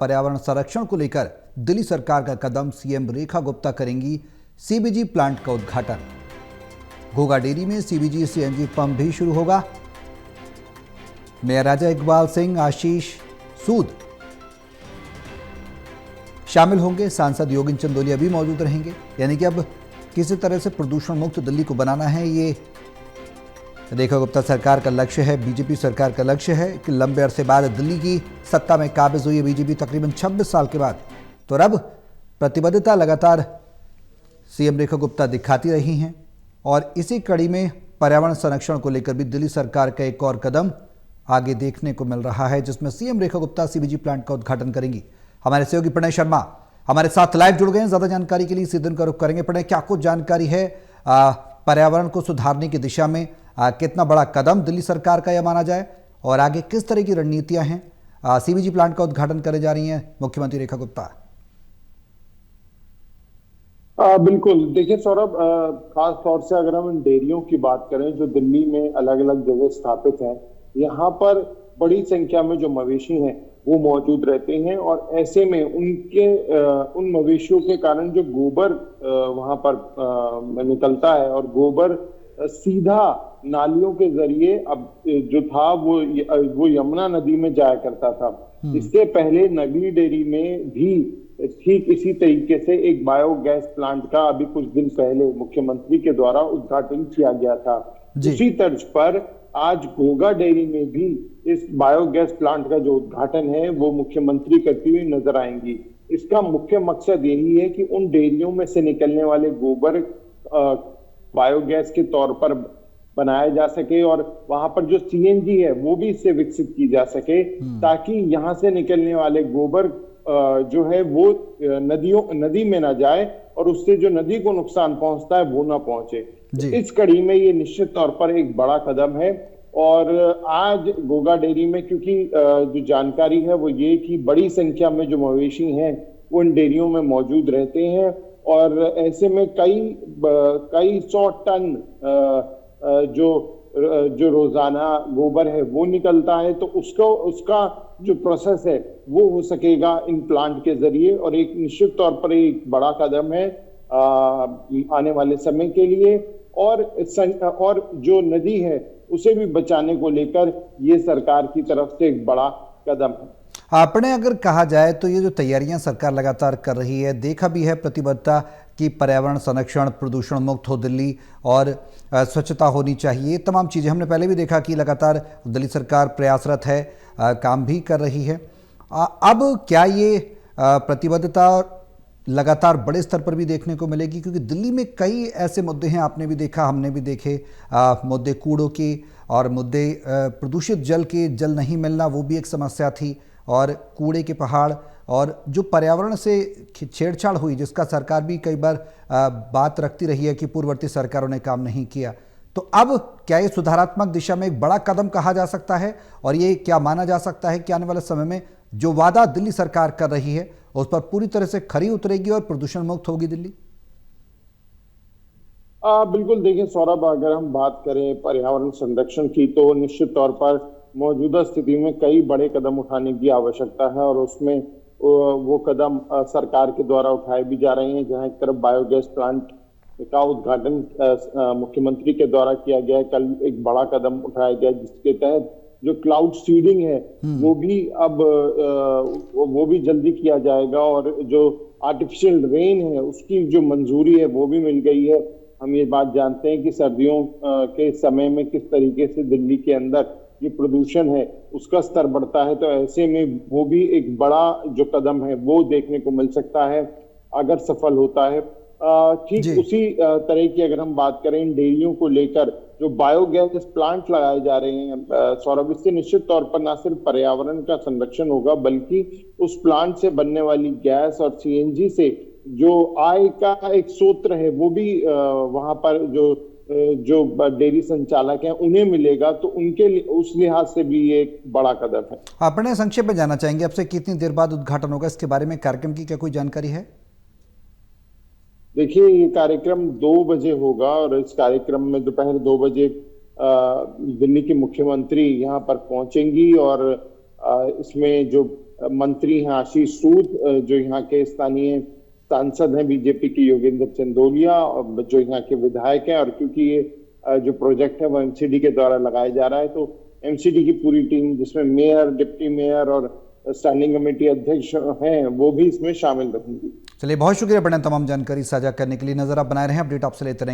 पर्यावरण संरक्षण को लेकर दिल्ली सरकार का कदम, सीएम रेखा गुप्ता करेंगी सीबीजी प्लांट का उद्घाटन। घोघा डेयरी में सीबीजी सीएनजी पंप भी शुरू होगा। मेयर राजा इकबाल सिंह, आशीष सूद शामिल होंगे। सांसद योगिन चंदोलिया भी मौजूद रहेंगे। यानी कि अब किसी तरह से प्रदूषण मुक्त दिल्ली को बनाना है, ये रेखा गुप्ता सरकार का लक्ष्य है, बीजेपी सरकार का लक्ष्य है कि लंबे अरसे बाद दिल्ली की सत्ता में काबिज हुई है बीजेपी, तकरीबन 26 साल के बाद। तो अब प्रतिबद्धता लगातार सीएम रेखा गुप्ता दिखाती रही हैं और इसी कड़ी में पर्यावरण संरक्षण को लेकर भी दिल्ली सरकार का एक और कदम आगे देखने को मिल रहा है, जिसमें CM Rekha Gupta CBG plant का उद्घाटन करेंगी। हमारे सहयोगी प्रणय शर्मा हमारे साथ लाइव जुड़ गए हैं। ज्यादा जानकारी के लिए इसी दिन का रुख करेंगे। प्रणय, क्या कुछ जानकारी है पर्यावरण को सुधारने की दिशा में? कितना बड़ा कदम दिल्ली सरकार का यह माना जाए और आगे किस तरह की रणनीतियां हैं? सीबीजी प्लांट का उद्घाटन करे जा रही हैं मुख्यमंत्री रेखा गुप्ता। बिल्कुल, देखिए सौरभ, खास तौर से अगर हम इन डेयरियों की बात करें जो दिल्ली में अलग अलग जगह स्थापित हैं, यहाँ पर बड़ी संख्या में जो मवेशी हैं वो मौजूद रहते हैं और ऐसे में उन मवेशियों के कारण जो गोबर वहां पर निकलता है और गोबर सीधा नालियों के जरिए अब जो था वो यमुना नदी में जाया करता था। इससे पहले नगरी डेयरी में भी ठीक इसी तरीके से एक बायोगैस प्लांट का अभी कुछ दिन पहले मुख्यमंत्री के द्वारा उद्घाटन किया गया था। उसी तर्ज पर आज घोघा डेयरी में भी इस बायोगैस प्लांट का जो उद्घाटन है वो मुख्यमंत्री करती हुई नजर आएंगी। इसका मुख्य मकसद यही है कि उन डेयरियों में से निकलने वाले गोबर बायोगैस के तौर पर बनाया जा सके और वहां पर जो सीएनजी है वो भी इससे विकसित की जा सके, ताकि यहाँ से निकलने वाले गोबर जो है वो नदी में ना जाए और उससे जो नदी को नुकसान पहुंचता है वो ना पहुंचे। इस कड़ी में ये निश्चित तौर पर एक बड़ा कदम है। और आज घोघा डेयरी में क्योंकि जो जानकारी है वो ये कि बड़ी संख्या में जो मवेशी हैं वो इन डेयरियों में मौजूद रहते हैं और ऐसे में कई 100 टन जो रोजाना गोबर है वो निकलता है, तो उसका जो प्रोसेस है वो हो सकेगा इन प्लांट के जरिए और एक निश्चित तौर पर एक बड़ा कदम है आने वाले समय के लिए। और जो नदी है उसे भी बचाने को लेकर ये सरकार की तरफ से एक बड़ा कदम है। आपने अगर कहा जाए तो ये जो तैयारियां सरकार लगातार कर रही है, देखा भी है प्रतिबद्धता कि पर्यावरण संरक्षण, प्रदूषण मुक्त हो दिल्ली और स्वच्छता होनी चाहिए, तमाम चीज़ें हमने पहले भी देखा कि लगातार दिल्ली सरकार प्रयासरत है, काम भी कर रही है। अब क्या ये प्रतिबद्धता लगातार बड़े स्तर पर भी देखने को मिलेगी? क्योंकि दिल्ली में कई ऐसे मुद्दे हैं, आपने भी देखा, हमने भी देखे, मुद्दे कूड़ों के और मुद्दे प्रदूषित जल के, जल नहीं मिलना वो भी एक समस्या थी, और कूड़े के पहाड़ और जो पर्यावरण से छेड़छाड़ हुई जिसका सरकार भी कई बार बात रखती रही है कि पूर्ववर्ती सरकारों ने काम नहीं किया। तो अब क्या ये सुधारात्मक दिशा में एक बड़ा कदम कहा जा सकता है और ये क्या माना जा सकता है कि आने वाले समय में जो वादा दिल्ली सरकार कर रही है उस पर पूरी तरह से खरी उतरेगी और प्रदूषण मुक्त होगी दिल्ली? बिल्कुल, देखिए सौरभ, अगर हम बात करें पर्यावरण संरक्षण की तो निश्चित तौर पर मौजूदा स्थिति में कई बड़े कदम उठाने की आवश्यकता है और उसमें वो कदम सरकार के द्वारा उठाए भी जा रहे हैं। जहां एक तरफ बायोगैस प्लांट का उद्घाटन मुख्यमंत्री के द्वारा किया गया, कल एक बड़ा कदम उठाया गया जिसके तहत जो क्लाउड सीडिंग है वो भी अब वो भी जल्दी किया जाएगा और जो आर्टिफिशियल रेन है उसकी जो मंजूरी है वो भी मिल गई है। हम ये बात जानते हैं कि सर्दियों के समय में किस तरीके से दिल्ली के अंदर ये प्रदूषण है उसका स्तर बढ़ता है, तो ऐसे में वो भी एक बड़ा जो कदम है वो देखने को मिल सकता है अगर सफल होता है। ठीक उसी तरह की अगर हम बात करें इन डेयरियों को लेकर जो बायोगैस प्लांट लगाए जा रहे हैं सौरभ, इससे निश्चित तौर पर न सिर्फ पर्यावरण का संरक्षण होगा बल्कि उस प्लांट से बनने वाली गैस और सीएनजी से जो आय का एक स्रोत है वो भी वहां पर जो डेयरी संचालक हैं उन्हें मिलेगा, तो उनके लिए उस लिहाज से भी ये एक बड़ा कदम है। अपने संक्षेप में जानना चाहेंगे आपसे कितनी देर बाद उद्घाटन होगा, इसके बारे में कार्यक्रम की क्या कोई जानकारी है? देखिए, ये कार्यक्रम 2 बजे होगा और इस कार्यक्रम में दोपहर 2 बजे दिल्ली की मुख्यमंत्री यहाँ पर पहुंचेंगी और इसमें जो मंत्री हैं आशीष सूद, जो यहाँ के स्थानीय सांसद हैं बीजेपी के योगेंद्र चंदोलिया, और जो यहाँ के विधायक हैं, और क्योंकि ये जो प्रोजेक्ट है वो एमसीडी के द्वारा लगाया जा रहा है, तो एमसीडी की पूरी टीम जिसमें मेयर, डिप्टी मेयर और स्टैंडिंग कमेटी अध्यक्ष हैं वो भी इसमें शामिल रहेंगी। चलिए, बहुत शुक्रिया बढ़िया तमाम जानकारी साझा करने के लिए। नजर आप बनाए रहें, अपडेट आपसे लेते रहेंगे।